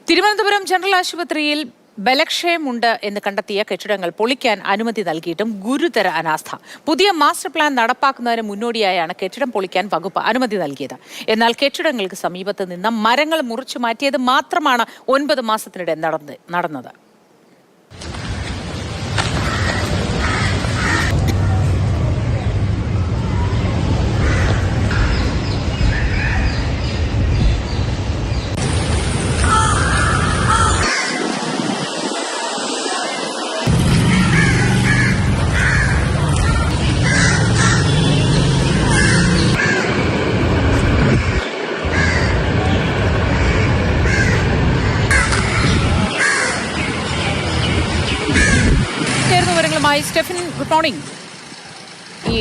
Thiruvananthapuram general ആശുപത്രിയിൽ ബലക്ഷയമുണ്ട് എന്ന് കണ്ടെത്തിയ കെട്ടിടങ്ങൾ പൊളിക്കാൻ അനുമതി നൽകിയിട്ടും ഗുരുതര അനാസ്ഥ. പുതിയ മാസ്റ്റർ പ്ലാൻ നടപ്പാക്കുന്നതിന് മുന്നോടിയായാണ് കെട്ടിടം പൊളിക്കാൻ വകുപ്പ് അനുമതി നൽകിയത്. എന്നാൽ കെട്ടിടങ്ങൾക്ക് സമീപത്ത് നിന്ന് മരങ്ങൾ മുറിച്ചു മാറ്റിയത് മാത്രമാണ് 9 മാസത്തിനിടെ നടന്നത്. Stephin, good morning. ഈ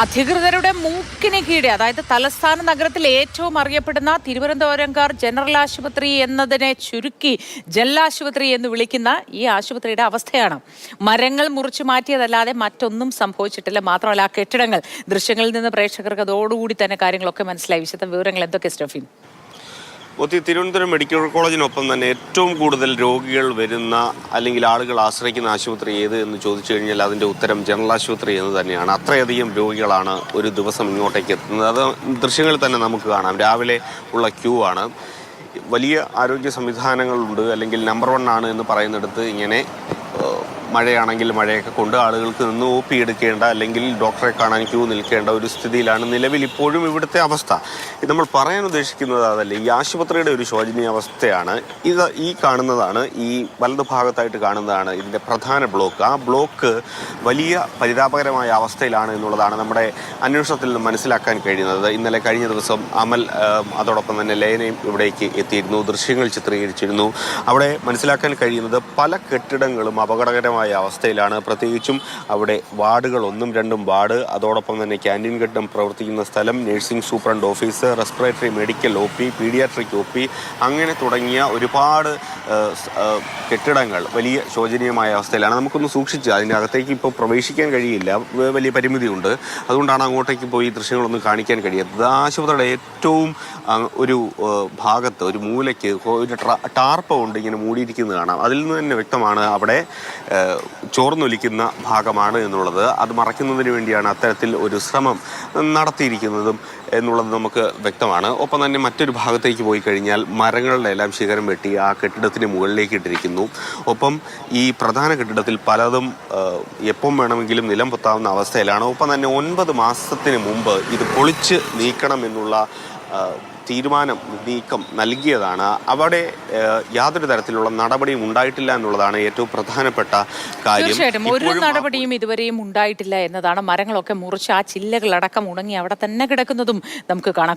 അധികൃതരുടെ മൂക്കിന് കീഴെ, അതായത് തലസ്ഥാന നഗരത്തിൽ ഏറ്റവും അറിയപ്പെടുന്ന തിരുവനന്തപുരംകാർ ജനറൽ ആശുപത്രി എന്നതിനെ ചുരുക്കി ജലാശുപത്രി എന്ന് വിളിക്കുന്ന ഈ ആശുപത്രിയുടെ അവസ്ഥയാണ്. മരങ്ങൾ മുറിച്ചു മാറ്റിയതല്ലാതെ മറ്റൊന്നും സംഭവിച്ചിട്ടില്ല. മാത്രമല്ല, ആ കെട്ടിടങ്ങൾ, ദൃശ്യങ്ങളിൽ നിന്ന് പ്രേക്ഷകർക്ക് അതോടുകൂടി തന്നെ കാര്യങ്ങളൊക്കെ മനസ്സിലായി. വിശദ വിവരങ്ങൾ എന്തൊക്കെ സ്റ്റെഫിൻ? തിരുവനന്തപുരം മെഡിക്കൽ കോളേജിനൊപ്പം തന്നെ ഏറ്റവും കൂടുതൽ രോഗികൾ വരുന്ന അല്ലെങ്കിൽ ആളുകൾ ആശ്രയിക്കുന്ന ആശുപത്രി ഏത് എന്ന് ചോദിച്ചു കഴിഞ്ഞാൽ അതിൻ്റെ ഉത്തരം ജനറൽ ആശുപത്രി എന്ന് തന്നെയാണ്. അത്രയധികം രോഗികളാണ് ഒരു ദിവസം ഇങ്ങോട്ടേക്ക് എത്തുന്നത്. അത് ദൃശ്യങ്ങളിൽ തന്നെ നമുക്ക് കാണാം. രാവിലെ ഉള്ള ക്യൂ ആണ്. വലിയ ആരോഗ്യ സംവിധാനങ്ങളുണ്ട്, അല്ലെങ്കിൽ നമ്പർ 1 ആണ് എന്ന് പറയുന്നിടത്ത് ഇങ്ങനെ മഴയാണെങ്കിൽ മഴയൊക്കെ കൊണ്ട് ആളുകൾക്ക് നിന്ന് OP എടുക്കേണ്ട അല്ലെങ്കിൽ ഡോക്ടറെ കാണാൻ ക്യൂ നിൽക്കേണ്ട ഒരു സ്ഥിതിയിലാണ് നിലവിൽ ഇപ്പോഴും ഇവിടുത്തെ അവസ്ഥ. ഇത് നമ്മൾ പറയാൻ ഉദ്ദേശിക്കുന്നത് അതല്ല, ഈ ആശുപത്രിയുടെ ഒരു ശോചനീയ അവസ്ഥയാണ്. ഈ കാണുന്നതാണ്, ഈ വലതു ഭാഗത്തായിട്ട് കാണുന്നതാണ് ഇതിൻ്റെ പ്രധാന ബ്ലോക്ക്. ആ ബ്ലോക്ക് വലിയ പരിതാപകരമായ അവസ്ഥയിലാണ് എന്നുള്ളതാണ് നമ്മുടെ അന്വേഷണത്തിൽ നിന്ന് മനസ്സിലാക്കാൻ കഴിയുന്നത്. ഇന്നലെ കഴിഞ്ഞ ദിവസം അമൽ അതോടൊപ്പം തന്നെ ലയനയും ഇവിടേക്ക് എത്തിയിരുന്നു, ദൃശ്യങ്ങൾ ചിത്രീകരിച്ചിരുന്നു. അവിടെ മനസ്സിലാക്കാൻ കഴിയുന്നത് പല കെട്ടിടങ്ങളും അപകടകരമായ അവസ്ഥയിലാണ്. പ്രത്യേകിച്ചും അവിടെ വാർഡുകൾ 1ഉം 2ഉം വാർഡ്, അതോടൊപ്പം തന്നെ ക്യാൻറ്റീൻ കെട്ടിടം പ്രവർത്തിക്കുന്ന സ്ഥലം, nursing superintendent office, respiratory medical OP, paediatric OP, അങ്ങനെ തുടങ്ങിയ ഒരുപാട് കെട്ടിടങ്ങൾ വലിയ ശോചനീയമായ അവസ്ഥയിലാണ്. നമുക്കൊന്ന് സൂക്ഷിച്ച് അതിൻ്റെ അകത്തേക്ക് ഇപ്പോൾ പ്രവേശിക്കാൻ കഴിയില്ല, വലിയ പരിമിതിയുണ്ട്. അതുകൊണ്ടാണ് അങ്ങോട്ടേക്ക് പോയി ദൃശ്യങ്ങളൊന്നും കാണിക്കാൻ കഴിയാത്തത്. ആശുപത്രിയുടെ ഏറ്റവും ഒരു ഭാഗത്ത്, ഒരു മൂലയ്ക്ക് ഒരു ടാർപ്പ കൊണ്ട് ഇങ്ങനെ മൂടിയിരിക്കുന്നത് കാണാം. അതിൽ നിന്ന് തന്നെ വ്യക്തമാണ് അവിടെ ചോർന്നൊലിക്കുന്ന ഭാഗമാണ് എന്നുള്ളത്. അത് മറയ്ക്കുന്നതിന് വേണ്ടിയാണ് അത്തരത്തിൽ ഒരു ശ്രമം നടത്തിയിരിക്കുന്നതും എന്നുള്ളത് നമുക്ക് വ്യക്തമാണ്. ഒപ്പം തന്നെ മറ്റൊരു ഭാഗത്തേക്ക് പോയി കഴിഞ്ഞാൽ മരങ്ങളുടെ എല്ലാം ശിഖരം വെട്ടി ആ കെട്ടിടത്തിന് മുകളിലേക്ക് ഇട്ടിരിക്കുന്നു. ഒപ്പം ഈ പ്രധാന കെട്ടിടത്തിൽ പലതും എപ്പം വേണമെങ്കിലും നിലം പൊത്താവുന്ന അവസ്ഥയിലാണ്. ഒപ്പം തന്നെ 9 മാസത്തിന് മുമ്പ് ഇത് പൊളിച്ച് നീക്കണം എന്നുള്ള നീക്കം നൽകിയതാണ്. അവിടെ യാതൊരു തരത്തിലുള്ള നടപടിയും ഉണ്ടായിട്ടില്ല എന്നുള്ളതാണ് ഏറ്റവും പ്രധാനപ്പെട്ട കാര്യം. തീർച്ചയായിട്ടും ഒരു നടപടിയും ഇതുവരെയും ഉണ്ടായിട്ടില്ല എന്നതാണ്. മരങ്ങളൊക്കെ മുറിച്ച് ആ ചില്ലകളടക്കം ഉണങ്ങി അവിടെ തന്നെ കിടക്കുന്നതും നമുക്ക് കാണാം.